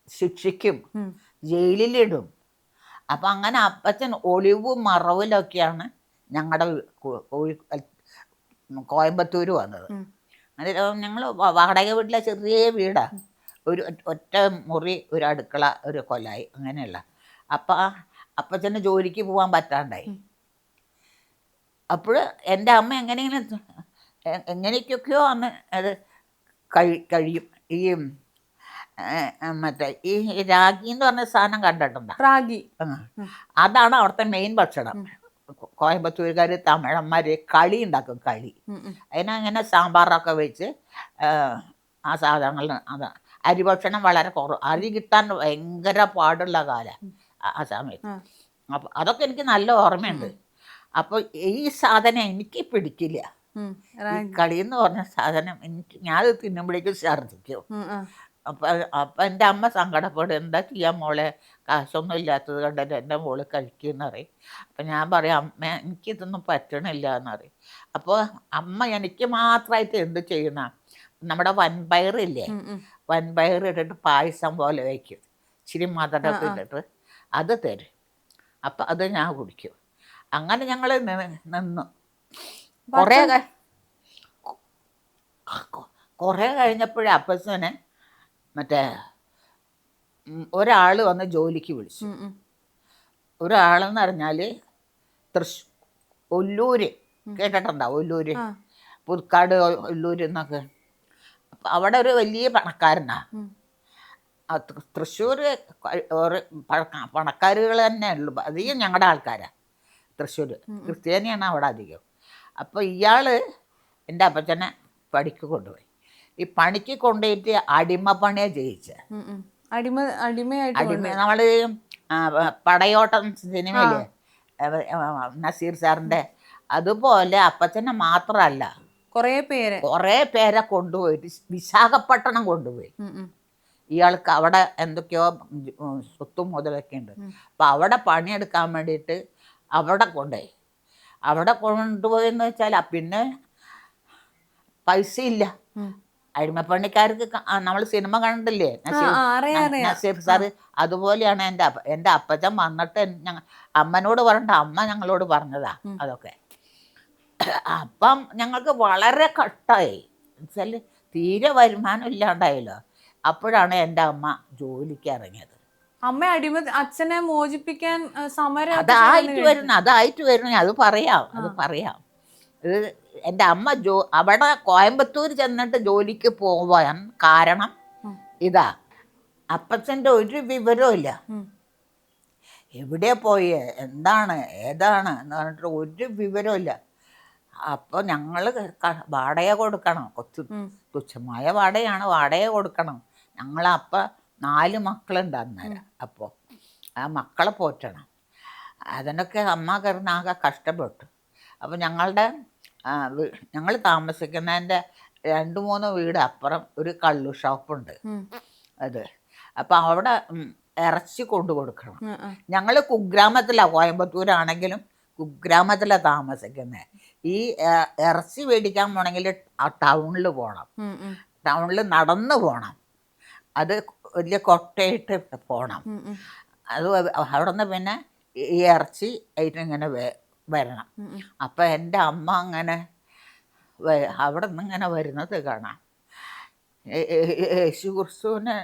ശിക്ഷിക്കും, ജയിലിലിടും. അപ്പം അങ്ങനെ അപ്പച്ചൻ ഒളിവും മറവിലൊക്കെയാണ് ഞങ്ങളുടെ കോയമ്പത്തൂർ വന്നത്. അത് ഞങ്ങൾ വാടക വീട്ടിലെ ചെറിയ വീടാണ്. ഒരു ഒറ്റ മുറി, ഒരു അടുക്കള, ഒരു കൊലായി, അങ്ങനെയുള്ള. അപ്പം അപ്പച്ചന് ജോലിക്ക് പോകാൻ പറ്റാണ്ടായി. അപ്പോൾ എൻ്റെ അമ്മ എങ്ങനെയൊക്കെയോ അന്ന് അത് കഴിയും. ഈ മറ്റേ ഈ രാഗി എന്ന് പറഞ്ഞ സാധനം കണ്ടിട്ടുണ്ടോ? റാഗി. അതാണ് അവിടുത്തെ മെയിൻ ഭക്ഷണം. കോയമ്പത്തൂരുകാർ, തമിഴന്മാർ കളി ഉണ്ടാക്കും. അതിനങ്ങനെ സാമ്പാറൊക്കെ വെച്ച് ആ സാധനങ്ങൾ. അരി ഭക്ഷണം വളരെ അരി കിട്ടാൻ ഭയങ്കര പാടുള്ള കാലം ആ സമയത്ത്. അപ്പം അതൊക്കെ എനിക്ക് നല്ല ഓർമ്മയുണ്ട്. അപ്പോൾ ഈ സാധനം എനിക്ക് പിടിക്കില്ല. ഈ കളി എന്ന് പറഞ്ഞ സാധനം ഞാനത് തിന്നുമ്പോഴേക്കും ഛർദ്ദിക്കും. അപ്പം എൻ്റെ അമ്മ സങ്കടപ്പെടും, എന്താ ചെയ്യാൻ മോളെ, കാശൊന്നും ഇല്ലാത്തത് കണ്ടിട്ട് എൻ്റെ മോള് കഴിക്കുമെന്ന് പറയും. അപ്പം ഞാൻ പറയും, അമ്മ എനിക്കിതൊന്നും പറ്റണില്ല എന്നറിയും. അപ്പോൾ അമ്മ എനിക്ക് മാത്രമായിട്ട് എന്ത് ചെയ്യുന്ന, നമ്മുടെ വൻപയറില്ലേ, വൻപയർ ഇട്ടിട്ട് പായസം പോലെ വയ്ക്കും. ഇച്ചിരി മധുരമൊക്കെ ഇട്ടിട്ട് അത് തരും. അപ്പം അത് ഞാൻ കുടിക്കും. അങ്ങനെ ഞങ്ങൾ നിന്നു. കുറേ കഴിഞ്ഞപ്പോഴേ അപ്പച്ചനെ മറ്റേ ഒരാൾ വന്ന് ജോലിക്ക് വിളിച്ചു. ഒരാളെന്ന് പറഞ്ഞാൽ ഒല്ലൂര് കേട്ടിട്ടുണ്ടോ? ഒല്ലൂര്, പുതുക്കാട്, ഒല്ലൂര് എന്നൊക്കെ. അപ്പം അവിടെ ഒരു വലിയ പണക്കാരനാണ്. തൃശ്ശൂർ പണക്കാരുകൾ തന്നെ ഉള്ളു. അധികം ഞങ്ങളുടെ ആൾക്കാരാണ് തൃശ്ശൂർ. ക്രിസ്ത്യാനിയാണ് അവിടെ അധികം. അപ്പോൾ ഇയാൾ എൻ്റെ അപ്പച്ചനെ പണിക്ക് കൊണ്ടുപോയി. ഈ പണിക്ക് കൊണ്ടുപോയിട്ട് അടിമപ്പണിയെ ചെയ്യിച്ചത്. നമ്മൾ പടയോട്ടം സിനിമയില്ലേ, നസീർ സാറിൻ്റെ അതുപോലെ അപ്പച്ചനെ മാത്രമല്ല കൊറേ പേര്. കുറേ പേരെ കൊണ്ടുപോയിട്ട് വിശാഖപട്ടണം കൊണ്ടുപോയി. ഇയാൾക്ക് അവിടെ എന്തൊക്കെയോ സ്വത്തും മുതലൊക്കെ ഉണ്ട്. അപ്പം അവിടെ പണിയെടുക്കാൻ വേണ്ടിയിട്ട് അവിടെ കൊണ്ടുപോയി. അവിടെ കൊണ്ടുപോയെന്ന് വെച്ചാൽ പിന്നെ പൈസ ഇല്ല. അടിമപ്പണിക്കാർക്ക് നമ്മൾ സിനിമ കണ്ടില്ലേ നസീഫ് സാറ്, അതുപോലെയാണ് എൻ്റെ അപ്പച്ചൻ വന്നിട്ട് അമ്മനോട് പറഞ്ഞിട്ട് അമ്മ ഞങ്ങളോട് പറഞ്ഞതാ അതൊക്കെ. അപ്പം ഞങ്ങൾക്ക് വളരെ കഷ്ടമായി. എന്നുവെച്ചാൽ തീരെ വരുമാനം ഇല്ലാണ്ടായല്ലോ. അപ്പോഴാണ് എൻ്റെ അമ്മ ജോലിക്ക് ഇറങ്ങിയത്. അമ്മ അച്ഛനെ മോചിപ്പിക്കാൻ സമരം അതായിട്ട് വരുന്നു. അത് പറയാം. ഇത് എൻ്റെ അമ്മ അവിടെ കോയമ്പത്തൂർ ചെന്നിട്ട് ജോലിക്ക് പോവാൻ കാരണം ഇതാ. അപ്പച്ചൻ്റെ ഒരു വിവരവും ഇല്ല. എവിടെ പോയി, എന്താണ്, ഏതാണ് എന്ന് പറഞ്ഞിട്ട് ഒരു വിവരവും ഇല്ല. അപ്പോൾ ഞങ്ങൾ വാടക കൊടുക്കണം. തുച്ഛമായ വാടക കൊടുക്കണം. ഞങ്ങളപ്പം 4 മക്കളുണ്ട് അന്നേരം. അപ്പോൾ ആ മക്കളെ പോറ്റണം. അതിനൊക്കെ അമ്മ ആകെ കഷ്ടപ്പെട്ടു. അപ്പോൾ ഞങ്ങൾ താമസിക്കുന്നതിൻ്റെ 2-3 വീട് അപ്പുറം ഒരു കള്ളു ഷോപ്പുണ്ട്. അത് അപ്പം അവിടെ ഇറച്ചി കൊണ്ടു കൊടുക്കണം. ഞങ്ങൾ കുഗ്രാമത്തിലാണ്, കോയമ്പത്തൂരാണെങ്കിലും കുഗ്രാമത്തിലാണ് താമസിക്കുന്നത്. ഈ ഇറച്ചി മേടിക്കാൻ പോകണമെങ്കിൽ ആ ടൗണിൽ പോകണം. ടൗണിൽ നടന്നു പോകണം. അത് വലിയ കൊട്ടയിട്ട് പോകണം. അത് അവിടെ നിന്ന് പിന്നെ ഈ ഇറച്ചി ആയിട്ട് ഇങ്ങനെ വരണം. അപ്പം എൻ്റെ അമ്മ അങ്ങനെ അവിടെ നിന്ന് ഇങ്ങനെ വരുന്നത് കാണാം. യേശു ക്രിസ്തുവിനെ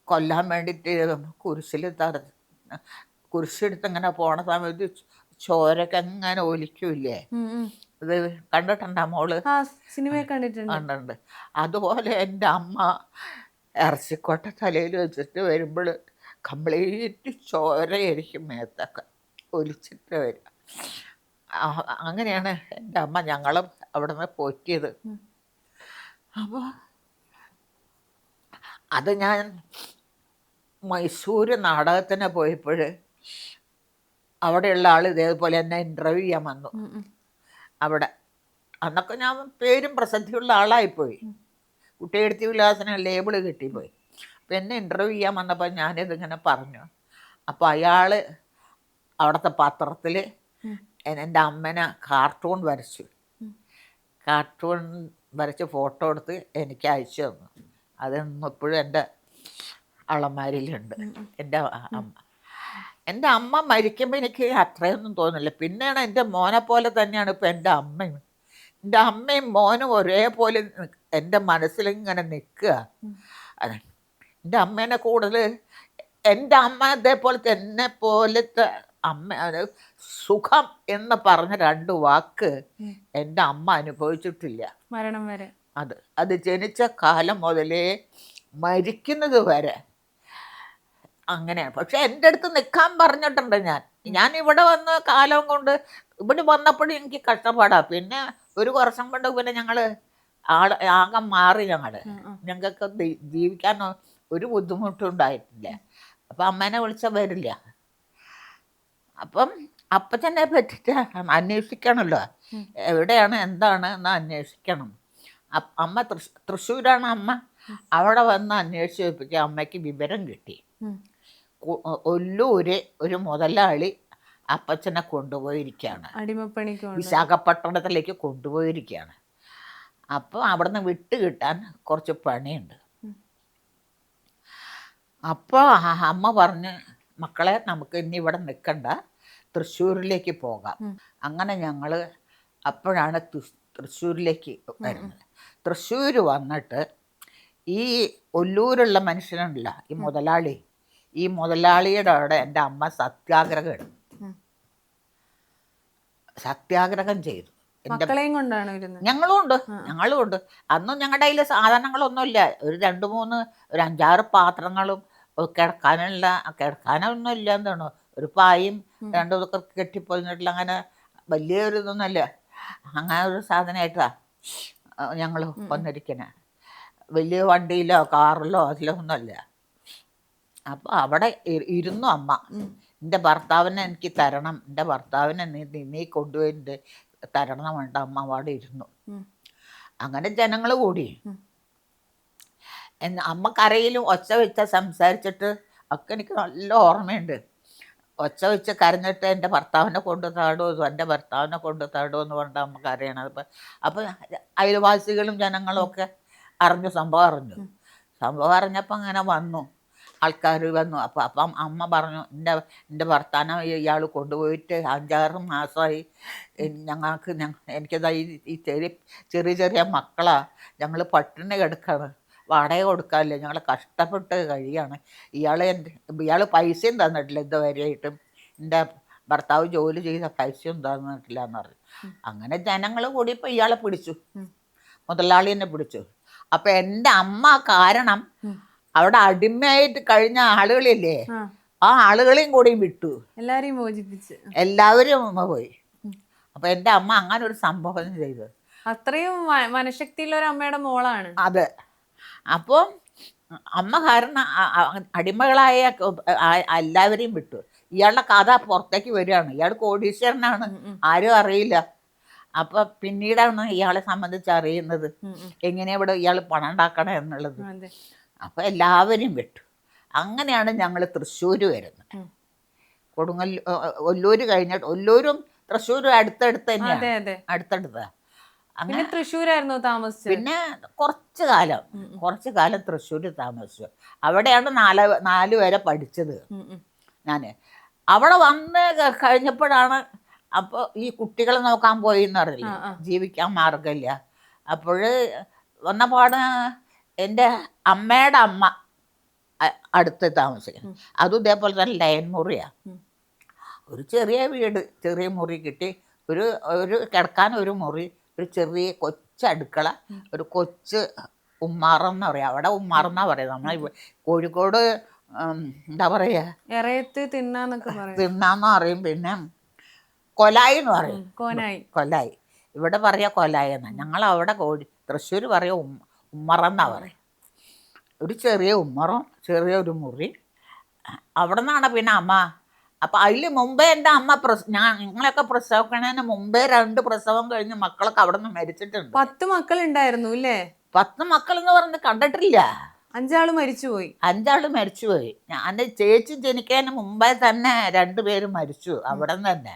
കൊല്ലാൻ വേണ്ടിയിട്ട് കുരിശെടുത്ത് ഇങ്ങനെ പോണ സമയത്ത് ചോരൊക്കെ അങ്ങനെ ഒലിക്കൂല്ലേ? ഇത് കണ്ടിട്ടുണ്ടാ മോള്? സിനിമ കണ്ടിട്ടുണ്ട്. അതുപോലെ എൻ്റെ അമ്മ ഇറച്ചിക്കൊട്ട തലയിൽ വെച്ചിട്ട് വരുമ്പോൾ കംപ്ലീറ്റ് ചോരയായിരിക്കും മേത്തൊക്കെ ഒലിച്ചിട്ട് വരിക. അങ്ങനെയാണ് എൻ്റെ അമ്മ ഞങ്ങളും അവിടെ നിന്ന് പോറ്റിയത്. അപ്പോൾ അത് ഞാൻ മൈസൂർ നാടകത്തിന് പോയപ്പോൾ അവിടെയുള്ള ആൾ ഇതേപോലെ എന്നെ ഇൻ്റർവ്യൂ ചെയ്യാൻ വന്നു. അവിടെ അന്നൊക്കെ ഞാൻ പേരും പ്രസിദ്ധിയുള്ള ആളായിപ്പോയി. കുട്ടിയെടുത്തി വിലാസന ലേബിൾ കിട്ടിപ്പോയി. അപ്പം എന്നെ ഇൻ്റർവ്യൂ ചെയ്യാൻ വന്നപ്പോൾ ഞാനിതിങ്ങനെ പറഞ്ഞു. അപ്പോൾ അയാൾ അവിടുത്തെ പത്രത്തിൽ എൻ്റെ അമ്മനെ കാർട്ടൂൺ വരച്ച് ഫോട്ടോ എടുത്ത് എനിക്ക് അയച്ചു തന്നു. അതൊന്നും ഇപ്പോഴും എൻ്റെ അളമാരിയിലുണ്ട്. എൻ്റെ അമ്മ മരിക്കുമ്പോൾ എനിക്ക് അത്രയൊന്നും തോന്നില്ല. പിന്നെയാണ് എൻ്റെ മോനെ പോലെ തന്നെയാണ് ഇപ്പോൾ എൻ്റെ അമ്മയും. എൻ്റെ അമ്മയും മോനും ഒരേപോലെ എൻ്റെ മനസ്സിലിങ്ങനെ നിൽക്കുക. എൻ്റെ അമ്മേനെ കൂടുതൽ എൻ്റെ അമ്മ അതേപോലത്തെ എന്നെ പോലത്തെ അമ്മ സുഖം എന്ന് പറഞ്ഞ 2 വാക്ക് എൻ്റെ അമ്മ അനുഭവിച്ചിട്ടില്ല മരണം വരെ. അത് ജനിച്ച കാലം മുതലേ മരിക്കുന്നത് വരെ അങ്ങനെയാണ്. പക്ഷെ എൻ്റെ അടുത്ത് നിൽക്കാൻ പറഞ്ഞിട്ടുണ്ട്. ഞാൻ ഇവിടെ വന്ന കാലം കൊണ്ട് ഇവിടെ വന്നപ്പോഴും എനിക്ക് കഷ്ടപ്പാടാണ്. പിന്നെ ഒരു വർഷം കൊണ്ട് പിന്നെ ഞങ്ങൾ ആകെ മാറി. ഞങ്ങൾക്ക് ജീവിക്കാൻ ഒരു ബുദ്ധിമുട്ടും ഉണ്ടായിട്ടില്ല. അപ്പം അമ്മേനെ വിളിച്ചാൽ വരില്ല. അപ്പം അപ്പച്ചനെ പറ്റിയിട്ട് അന്വേഷിക്കണമല്ലോ, എവിടെയാണ് എന്താണ് എന്ന് അന്വേഷിക്കണം. അമ്മ തൃശ്ശൂരാണ് അമ്മ. അവിടെ വന്ന് അന്വേഷിച്ച് വെപ്പിക്കുക. അമ്മയ്ക്ക് വിവരം കിട്ടി. ഒല്ലൂര് ഒരു മുതലാളി അപ്പച്ചനെ കൊണ്ടുപോയിരിക്കുകയാണ്, വിശാഖപട്ടണത്തിലേക്ക് കൊണ്ടുപോയിരിക്കുകയാണ്. അപ്പോൾ അവിടെ നിന്ന് വിട്ട് കിട്ടാൻ കുറച്ച് പണിയുണ്ട്. അപ്പോൾ അമ്മ പറഞ്ഞ്, മക്കളെ നമുക്ക് ഇനി ഇവിടെ നിൽക്കണ്ട, തൃശ്ശൂരിലേക്ക് പോകാം. അങ്ങനെ ഞങ്ങൾ അപ്പോഴാണ് തൃശ്ശൂരിലേക്ക് വരുന്നത്. തൃശ്ശൂർ വന്നിട്ട് ഈ ഒല്ലൂരുള്ള മനുഷ്യനുണ്ടല്ലോ, ഈ മുതലാളിയുടെ അവിടെ എൻ്റെ അമ്മ സത്യാഗ്രഹം ചെയ്തു. ഞങ്ങളും ഉണ്ട്. അന്നും ഞങ്ങളുടെ കയ്യിൽ സാധനങ്ങളൊന്നുമില്ല. ഒരു 5-6 പാത്രങ്ങളും കിടക്കാനൊന്നും ഇല്ല. എന്താണ്, ഒരു പായും 2 ഇതൊക്കെ കെട്ടിപ്പൊതിഞ്ഞിട്ടില്ല. അങ്ങനെ വലിയൊരു ഇതൊന്നുമല്ല. അങ്ങനെ ഒരു സാധനമായിട്ടാണ് ഞങ്ങൾ വന്നിരിക്കുന്നത്. വലിയ വണ്ടിയിലോ കാറിലോ അതിലോ ഒന്നുമല്ല. അപ്പോൾ അവിടെ ഇരുന്നു അമ്മ. എൻ്റെ ഭർത്താവിനെ എനിക്ക് തരണം, എൻ്റെ ഭർത്താവിനെ നീ കൊണ്ടുപോയി തരണം വേണ്ട. അമ്മ അവിടെ ഇരുന്നു. അങ്ങനെ ജനങ്ങൾ കൂടി. അമ്മ കരയിലും ഒച്ച വെച്ച സംസാരിച്ചിട്ട് ഒക്കെ എനിക്ക് നല്ല ഓർമ്മയുണ്ട്. ഒച്ച വെച്ച് കരഞ്ഞിട്ട് എൻ്റെ ഭർത്താവിനെ കൊണ്ട് താടോ, എൻ്റെ ഭർത്താവിനെ കൊണ്ട് താടോ എന്ന് പറഞ്ഞിട്ട് അമ്മ കരയണത്. അപ്പം അയൽവാസികളും ജനങ്ങളും ഒക്കെ അറിഞ്ഞു, സംഭവം അറിഞ്ഞു. സംഭവം അറിഞ്ഞപ്പോൾ അങ്ങനെ വന്നു, ആൾക്കാർ വന്നു. അപ്പം അമ്മ പറഞ്ഞു, എൻ്റെ ഭർത്താവിനെ ഇയാൾ കൊണ്ടുപോയിട്ട് 5-6 മാസമായി. എനിക്കതാ ഈ ചെറിയ ചെറിയ മക്കളാണ്, ഞങ്ങൾ പട്ടിണി കിടക്കാണ്, വാടക കൊടുക്കാറില്ല, ഞങ്ങൾ കഷ്ടപ്പെട്ട് കഴിയാണ്. ഇയാൾ പൈസയും തന്നിട്ടില്ല ഇതുവരെയായിട്ടും. എൻ്റെ ഭർത്താവ് ജോലി ചെയ്ത പൈസയും തന്നിട്ടില്ല എന്ന് പറഞ്ഞു. അങ്ങനെ ജനങ്ങൾ കൂടിയപ്പോൾ ഇയാളെ പിടിച്ചു, മുതലാളിനെ പിടിച്ചു. അപ്പം എൻ്റെ അമ്മ കാരണം അവിടെ അടിമയായിട്ട് കഴിഞ്ഞ ആളുകളില്ലേ, ആ ആളുകളെയും കൂടിയും വിട്ടു, എല്ലാരെയും മോചിപ്പിച്ച് എല്ലാവരും പോയി. അപ്പം എൻ്റെ അമ്മ അങ്ങനെ ഒരു സംഭവം ചെയ്തു. അത്രയും മനഃശക്തിയുള്ള ഒരു അമ്മയുടെ മോളാണ്. അതെ. അപ്പോൾ അമ്മ കാരണം അടിമകളായ എല്ലാവരെയും വിട്ടു. ഇയാളുടെ കഥ പുറത്തേക്ക് വരികയാണ്. ഇയാൾ കോടീശ്വരനാണ്, ആരും അറിയില്ല. അപ്പൊ പിന്നീടാണ് ഇയാളെ സംബന്ധിച്ച് അറിയുന്നത് എങ്ങനെയാ ഇവിടെ ഇയാൾ പണം ഉണ്ടാക്കണം എന്നുള്ളത്. അപ്പൊ എല്ലാവരും വിട്ടു. അങ്ങനെയാണ് ഞങ്ങൾ തൃശ്ശൂർ വരുന്നത്. ഒല്ലൂര് കഴിഞ്ഞിട്ട്, ഒല്ലൂരും തൃശ്ശൂരും അടുത്തടുത്ത് തന്നെയാണ്, അടുത്തടുത്താ. അങ്ങനെ തൃശ്ശൂരായിരുന്നു താമസിച്ചത്. പിന്നെ കുറച്ച് കാലം തൃശ്ശൂർ താമസിച്ചു. അവിടെയാണ് 4 വരെ പഠിച്ചത് ഞാൻ. അവിടെ വന്ന് കഴിഞ്ഞപ്പോഴാണ് അപ്പോൾ ഈ കുട്ടികളെ നോക്കാൻ പോയി എന്ന് പറഞ്ഞില്ല, ജീവിക്കാൻ മാർഗമില്ല. അപ്പോൾ വന്നപാട് എൻ്റെ അമ്മയുടെ അമ്മ അടുത്ത് താമസിക്കണം. അതും ഇതേപോലെ തന്നെ ലൈൻ മുറിയാണ്. ഒരു ചെറിയ വീട്, ചെറിയ മുറി കിട്ടി, ഒരു കിടക്കാൻ ഒരു മുറി, ഒരു ചെറിയ കൊച്ചടുക്കള, ഒരു കൊച്ച് ഉമ്മാറെന്ന് പറയാം. അവിടെ ഉമ്മാറെന്നാ പറയാം. നമ്മൾ കോഴിക്കോട് എന്താ പറയുക, ഇറയത്ത് തിന്നാന്ന് പറയും. പിന്നെ കൊലായി എന്ന് പറയും, കൊലായി. ഇവിടെ പറയാ കൊലായി എന്നാ. ഞങ്ങൾ അവിടെ തൃശ്ശൂർ പറയാ ഉമ്മറെന്നാ പറയും. ഒരു ചെറിയ ഉമ്മറും ചെറിയൊരു മുറി. അവിടെ നിന്നാണ് പിന്നെ അമ്മ. അപ്പം അതിൽ മുമ്പേ എൻ്റെ അമ്മ ഞങ്ങളൊക്കെ പ്രസവിക്കണതിന് മുമ്പേ 2 പ്രസവം കഴിഞ്ഞ് മക്കളൊക്കെ അവിടെ നിന്ന് മരിച്ചിട്ടുണ്ട്. 10 മക്കളുണ്ടായിരുന്നു അല്ലേ? 10 മക്കൾ എന്ന് പറഞ്ഞ് കണ്ടിട്ടില്ല. 5 ആള് മരിച്ചുപോയി. 5 മരിച്ചുപോയി. എൻ്റെ ചേച്ചി ജനിക്കാൻ മുമ്പേ തന്നെ 2 പേര് മരിച്ചു അവിടെ നിന്ന് തന്നെ.